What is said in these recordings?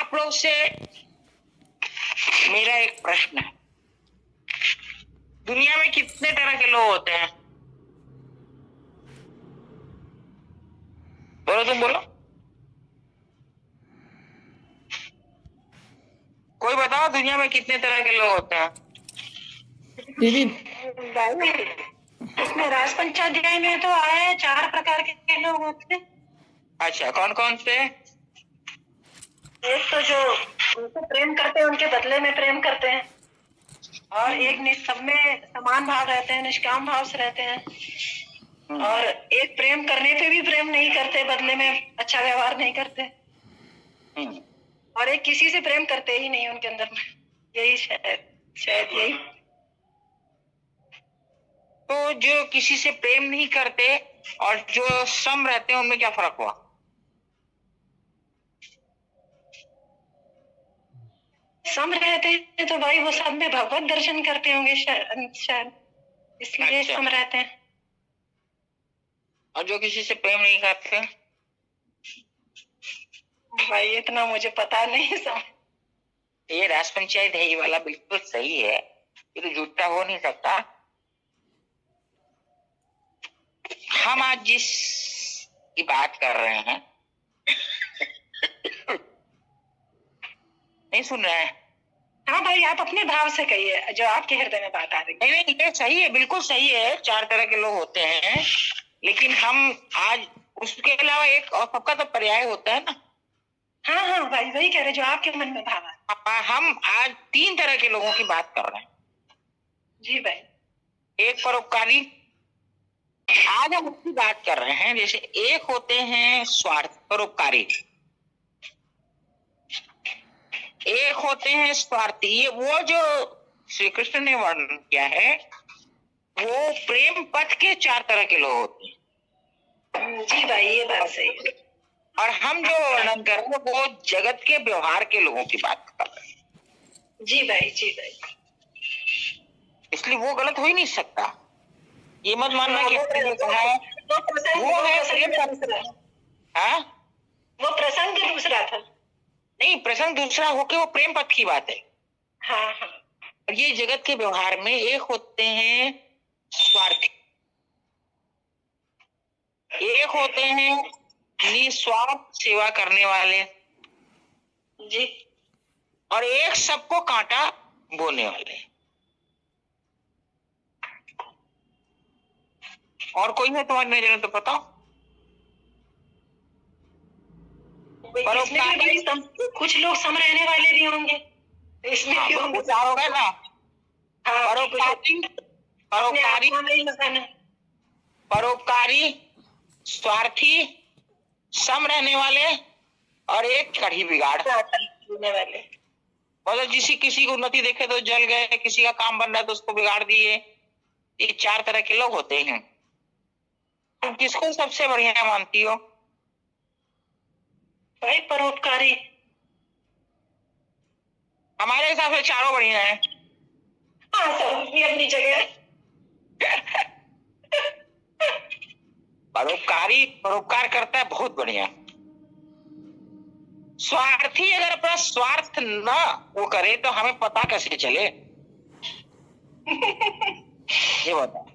आप लोग से मेरा एक प्रश्न है, दुनिया में कितने तरह के लोग होते हैं? बोलो, तुम बोलो, कोई बताओ दुनिया में कितने तरह के लोग होते हैं? इसमें राजपंचाध्याय में तो आया है 4 प्रकार के लोग होते हैं। अच्छा, कौन कौन से? एक तो जो उनको प्रेम करते हैं, उनके बदले में प्रेम करते हैं, और एक सब में समान भाव रहते हैं, निष्काम भाव से रहते हैं, और एक प्रेम करने पे भी प्रेम नहीं करते, बदले में अच्छा व्यवहार नहीं करते, और एक किसी से प्रेम करते ही नहीं उनके अंदर में। यही शायद यही। तो जो किसी से प्रेम नहीं करते और जो सम रहते हैं, उनमें क्या फर्क हुआ? सम रहते हैं तो भाई वो सब में भगवत दर्शन करते होंगे शायद, इसलिए अच्छा। सम रहते हैं। और जो किसी से प्रेम नहीं करते? भाई इतना मुझे पता नहीं। ये राजपंचायत है, ये वाला बिल्कुल सही है, ये तो झूठा हो नहीं सकता। हम आज जिस की बात कर रहे हैं नहीं सुन रहे हैं? हाँ भाई, आप अपने भाव से कहिए जो आपके हृदय में बात आ रही है। नहीं, ये सही है, बिल्कुल सही है, 4 तरह के लोग होते हैं, लेकिन हम आज उसके अलावा एक और सबका तो पर्याय होता है ना। हाँ हाँ भाई, वही कह रहे जो आपके मन में भाव आ। हम आज 3 तरह के लोगों की बात कर रहे हैं। जी भाई। एक परोपकारी, आज हम उसकी बात कर रहे हैं। जैसे एक होते हैं स्वार्थ परोपकारी, एक होते हैं स्वार्थी। ये वो जो श्री कृष्ण ने वर्णन किया है, वो प्रेम पथ के 4 तरह के लोग होते हैं। जी भाई, ये बात सही है। और हम जो वर्णन कर रहे हैं वो जगत के व्यवहार के लोगों की बात कर रहे हैं। जी भाई, जी भाई। इसलिए वो गलत हो ही नहीं सकता। ये मत मानना कि कहा है वो है प्रेम पथ। हाँ, वो प्रसंग दूसरा था। नहीं, प्रसंग दूसरा होके वो प्रेम पथ की बात है। हाँ हाँ। और ये जगत के व्यवहार में एक होते हैं स्वार्थी, एक होते हैं निस्वार्थ सेवा करने वाले जी, और एक सबको कांटा बोने वाले। और कोई है तुम्हारी नजर में तो बताओ। परोपकारी, कुछ लोग सम रहने वाले भी होंगे, इसमें भी होंगे। होगा ना। परोपकारी, परोपकारी, परोपकारी, स्वार्थी, सम रहने वाले, और एक कढ़ी बिगाड़ने वाले। मतलब किसी की उन्नति देखे तो जल गए, किसी का काम बन रहा है तो उसको बिगाड़ दिए। ये 4 तरह के लोग होते हैं। तुम किसको सबसे बढ़िया मानती हो? भाई परोपकारी। हमारे हिसाब से चारों बढ़िया है। हाँ सर, भी अपनी जगह। परोपकारी परोपकार करता है, बहुत बढ़िया। स्वार्थी अगर अपना स्वार्थ न वो करे तो हमें पता कैसे चले? ये बता।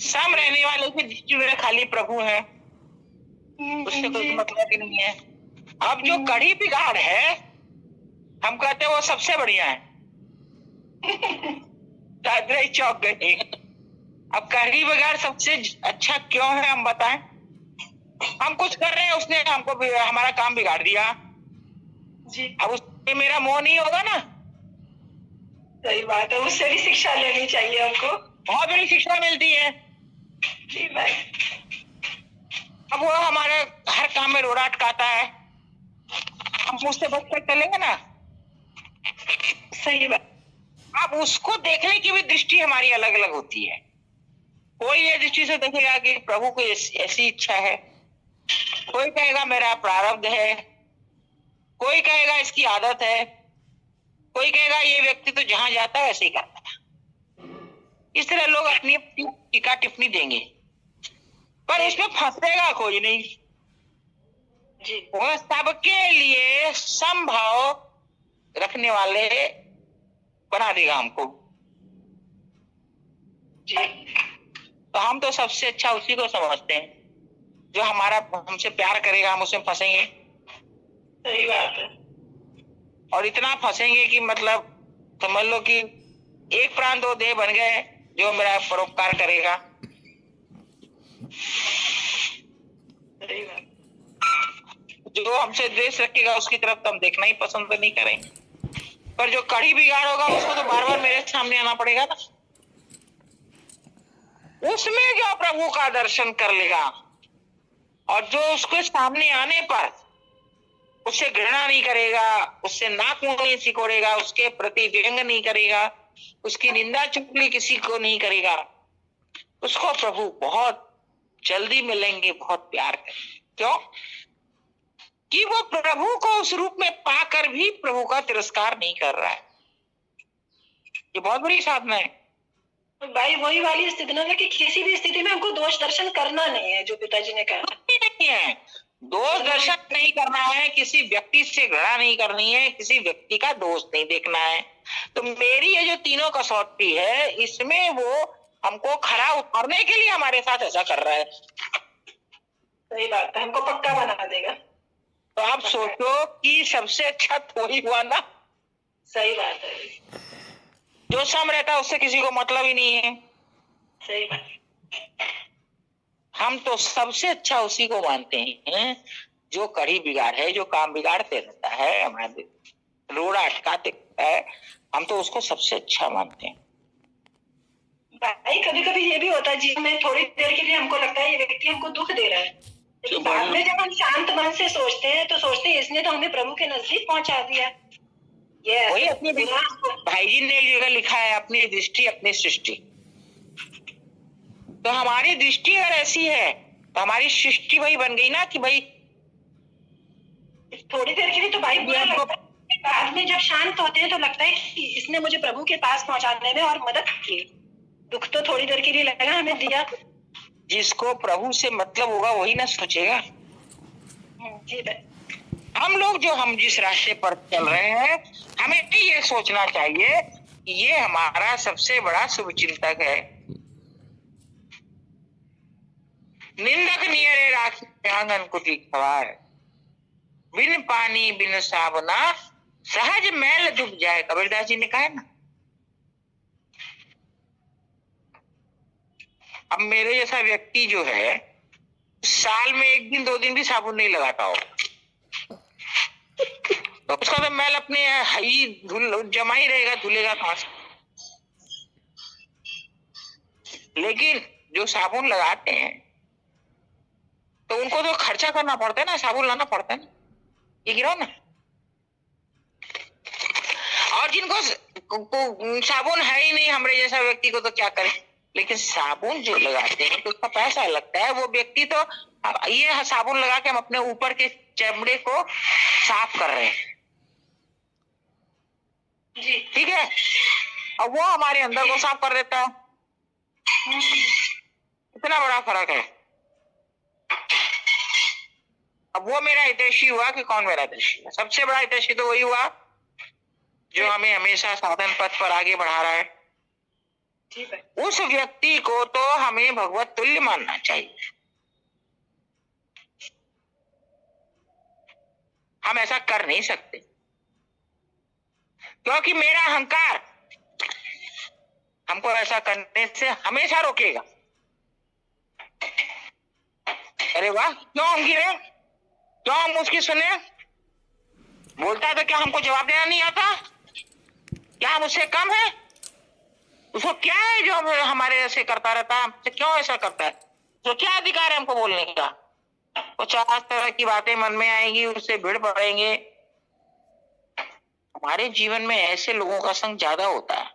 सम रहने वाले की दृष्टि में खाली प्रभु है, उससे कोई मतलब ही नहीं है। अब जो कड़ी बिगाड़ है, हम कहते हैं वो सबसे बढ़िया है। चौक गई। अब कड़ी बिगाड़ सबसे अच्छा क्यों है, हम बताएं। हम कुछ कर रहे हैं, उसने हमको हमारा काम बिगाड़ दिया जी। अब उससे मेरा मोह नहीं होगा ना। सही बात है, उससे भी शिक्षा लेनी चाहिए हमको। बहुत बड़ी शिक्षा मिलती है। जी भाई। अब वो हमारे हर काम में रोड़ा अटकाता है, हम उससे बच कर चलेंगे ना। सही बात। अब उसको देखने की भी दृष्टि हमारी अलग अलग होती है। कोई ये दृष्टि से देखेगा कि प्रभु को ऐसी इच्छा है, कोई कहेगा मेरा प्रारब्ध है, कोई कहेगा इसकी आदत है, कोई कहेगा ये व्यक्ति तो जहां जाता है वैसे ही करता है। इस तरह लोग अपनी टीका टिप्पणी देंगे, पर इसमें फंसेगा कोई नहीं। जी वो सबके लिए समभाव रखने वाले बना देगा हमको। जी तो हम तो सबसे अच्छा उसी को समझते हैं जो हमारा हमसे प्यार करेगा, हम उसमें फंसेंगे। सही बात है। और इतना फंसेंगे कि मतलब समझ लो कि एक प्राण दो देह बन गए जो मेरा परोपकार करेगा। सही बात। जो हमसे द्वेष रखेगा उसकी तरफ तो हम देखना ही पसंद नहीं करेंगे। पर जो कड़ी बिगाड़ होगा उसको तो बार बार मेरे सामने आना पड़ेगा ना। उसमें जो प्रभु का दर्शन कर लेगा और जो उसके सामने आने पर उससे घृणा नहीं करेगा, उससे नाक मुंह नहीं सिकोड़ेगा, उसके प्रति व्यंग नहीं करेगा, उसकी निंदा चुगली किसी को नहीं करेगा, उसको प्रभु बहुत जल्दी मिलेंगे, बहुत प्यार करेंगे। क्यों? कि वो प्रभु को उस रूप में पाकर भी प्रभु का तिरस्कार नहीं कर रहा है। ये बहुत बड़ी साधना है। तो भाई वही वाली स्थिति ना कि किसी भी स्थिति में हमको दोष दर्शन करना नहीं है, जो पिताजी ने कहा नहीं है। दोष दर्शन नहीं करना है, किसी व्यक्ति से घृणा नहीं करनी है, किसी व्यक्ति का दोष नहीं देखना है। तो मेरी ये जो तीनों कसौटी है इसमें वो हमको खरा उतारने के लिए हमारे साथ ऐसा कर रहा है। सही बात है, हमको पक्का बना देगा। तो आप सोचो कि सबसे अच्छा तो ही हुआ ना। सही बात है। जो सम रहता है उससे किसी को मतलब ही नहीं है। सही बात। हम तो सबसे अच्छा उसी को मानते हैं जो कड़ी बिगाड़ है, जो काम बिगाड़ते रहता है, हमारे रोड़ा अटकाते रहता है, हम तो उसको सबसे अच्छा मानते हैं। भाई कभी कभी ये भी होता है जीवन में, थोड़ी देर के लिए हमको लगता है ये व्यक्ति हमको दुख दे रहा है, लेकिन बाद में जब हम शांत मन से सोचते हैं तो सोचते हैं इसने तो हमें प्रभु के नजदीक पहुंचा दिया। ये वही अपनी भाई जी ने एक जगह लिखा है, अपनी दृष्टि अपनी सृष्टि। तो हमारी दृष्टि अगर ऐसी है तो हमारी सृष्टि वही बन गई ना कि भाई थोड़ी देर के लिए तो भाई बुरा लगता है, बाद में जब शांत होते हैं तो लगता है कि इसने मुझे प्रभु के पास पहुंचाने में और मदद की। दुख तो थोड़ी देर के लिए लगा, हमें दिया। जिसको प्रभु से मतलब होगा वही ना सोचेगा। जी भाई। हम लोग जो हम जिस रास्ते पर चल रहे हैं हमें ये सोचना चाहिए कि ये हमारा सबसे बड़ा शुभचिंतक है। निंदक नियरे राखी आंगन कुटी खवार, बिन पानी बिन साबुना सहज मैल डूब जाए, कबीरदास जी ने कहा है ना। अब मेरे जैसा व्यक्ति जो है साल में एक दिन दो दिन भी साबुन नहीं लगाता हो तो उसका तो मैल अपने ही धुल जमा ही रहेगा, धुलेगा कहां से। लेकिन जो साबुन लगाते हैं तो उनको तो खर्चा करना पड़ता है ना, साबुन लाना पड़ता है ना, ये गिराओ ना। और जिनको साबुन है ही नहीं, हमारे जैसा व्यक्ति को तो क्या करें। लेकिन साबुन जो लगाते हैं तो उसका पैसा लगता है। वो व्यक्ति तो ये साबुन लगा के हम अपने ऊपर के चमड़े को साफ कर रहे हैं, जी ठीक है, और वो हमारे अंदर को साफ कर देता है। इतना बड़ा फर्क है। अब वो मेरा हितैषी हुआ कि कौन मेरा हितैषी है? सबसे बड़ा हितैषी तो वही हुआ जो हमें हमेशा साधन पथ पर आगे बढ़ा रहा है। ठीक है। उस व्यक्ति को तो हमें भगवत तुल्य मानना चाहिए। हम ऐसा कर नहीं सकते क्योंकि मेरा अहंकार हमको ऐसा करने से हमेशा रोकेगा। अरे वाह, क्यों हम गिरे, क्यों हम उसकी सुने? बोलता है तो क्या हमको जवाब देना नहीं आता? क्या हम उससे कम है? उसको क्या है जो हमारे ऐसे करता रहता है? हमसे क्यों ऐसा करता है? तो क्या अधिकार है हमको बोलने का? 50 तरह की बातें मन में आएंगी, उससे भिड़ पड़ेंगे। हमारे जीवन में ऐसे लोगों का संग ज्यादा होता है,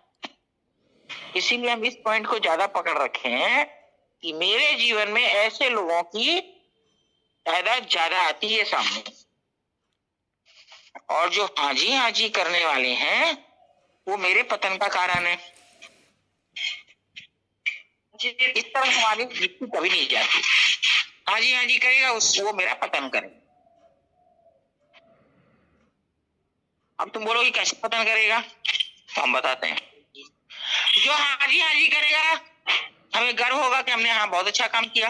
इसीलिए हम इस पॉइंट को ज्यादा पकड़ रखे हैं कि मेरे जीवन में ऐसे लोगों की तादाद ज्यादा आती है सामने। और जो हाँ जी करने वाले हैं वो मेरे पतन का कारण है। इस तरह हमारी दृष्टि कभी नहीं जाती। हाँ जी करेगा वो मेरा पतन करेगा। अब तुम बोलोगे कैसे पतन करेगा, तो हम बताते हैं। जो हाजी हाजी करेगा, हमें गर्व होगा कि हमने यहाँ बहुत अच्छा काम किया।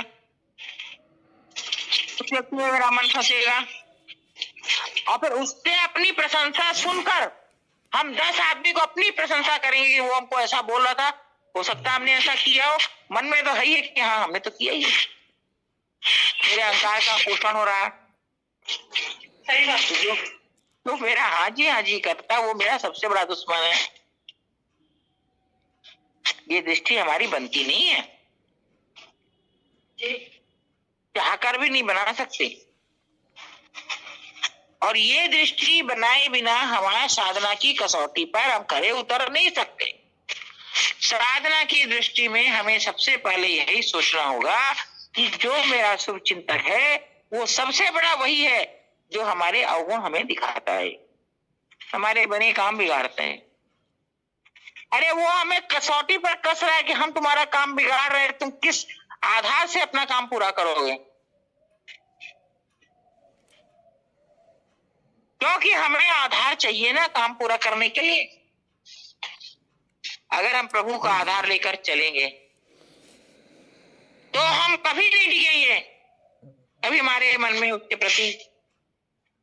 उस व्यक्ति में मेरा मन फंसेगा, और फिर उससे अपनी प्रशंसा सुनकर हम 10 आदमी को अपनी प्रशंसा करेंगे कि वो हमको ऐसा बोल रहा था, हो सकता है हमने ऐसा किया हो। मन में तो है ही कि हाँ हमने तो किया ही है, मेरे अहंकार का पोषण हो रहा है। सही बात है। तो मेरा हाजी हाजी करता वो मेरा सबसे बड़ा दुश्मन है। ये दृष्टि हमारी बनती नहीं है, चाहकर भी नहीं बना सकते। और ये दृष्टि बनाए बिना हमारे साधना की कसौटी पर हम खड़े उतर नहीं सकते। साधना की दृष्टि में हमें सबसे पहले यही सोचना होगा कि जो मेरा शुभ चिंतक है वो सबसे बड़ा वही है जो हमारे अवगुण हमें दिखाता है, हमारे बने काम बिगाड़ता है। अरे वो हमें कसौटी पर कस रहा है कि हम तुम्हारा काम बिगाड़ रहे हैं, तुम किस आधार से अपना काम पूरा करोगे? क्योंकि हमें आधार चाहिए ना काम पूरा करने के लिए। अगर हम प्रभु का आधार लेकर चलेंगे तो हम कभी नहीं डिगेंगे, कभी हमारे मन में उसके प्रति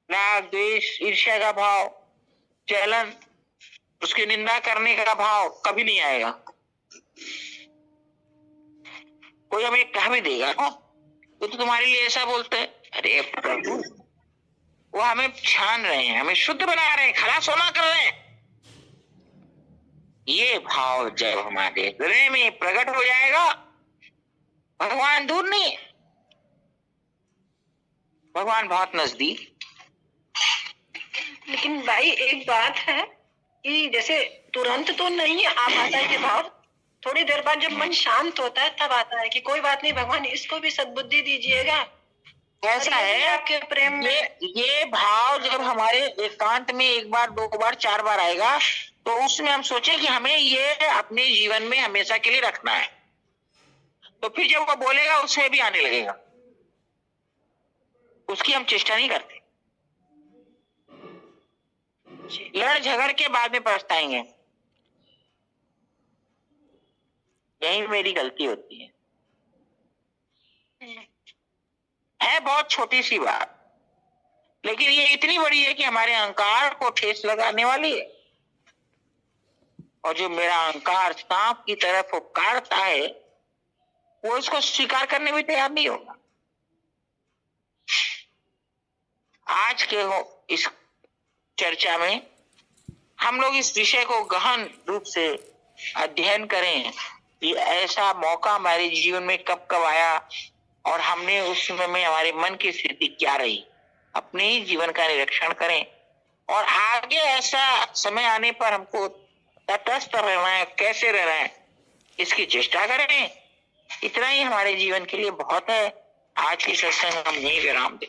राग द्वेष ईर्ष्या का भाव, जलन, उसकी निंदा करने का भाव कभी नहीं आएगा। कोई हमें कह भी देगा वो तो तुम्हारे लिए ऐसा बोलते हैं, अरे प्रभु वो हमें छान रहे हैं, हमें शुद्ध बना रहे हैं, खलास होना कर रहे हैं। ये भाव जब हमारे हृदय में प्रकट हो जाएगा, भगवान दूर नहीं, भगवान बहुत नजदीक। लेकिन भाई एक बात है कि जैसे तुरंत तो नहीं आ पाता है ये भाव, थोड़ी देर बाद जब मन शांत होता है तब आता है कि कोई बात नहीं भगवान इसको भी सद्बुद्धि दीजिएगा। ऐसा है आपके प्रेम में ये भाव जब हमारे एकांत में एक बार दो बार चार बार आएगा तो उसमें हम सोचे कि हमें ये अपने जीवन में हमेशा के लिए रखना है, तो फिर जब वो बोलेगा उसमें भी आने लगेगा, उसकी हम चेष्टा नहीं करते। लड़ झगड़ के बाद में पछताएंगे, यही मेरी गलती होती है बहुत छोटी सी बात, लेकिन ये इतनी बड़ी है कि हमारे अहंकार को ठेस लगाने वाली है। और जो मेरा अहंकार सांप की तरह फुफकारता है वो इसको स्वीकार करने भी तैयार नहीं होगा। आज के इस चर्चा में हम लोग इस विषय को गहन रूप से अध्ययन करें कि ऐसा मौका हमारे जीवन में कब कब आया और हमने उस समय में हमारे मन की स्थिति क्या रही, अपने ही जीवन का निरीक्षण करें और आगे ऐसा समय आने पर हमको तटस्थ रहना है, कैसे रहना है इसकी चेष्टा करें। इतना ही हमारे जीवन के लिए बहुत है। आज की सत्संग हम यही विराम दें।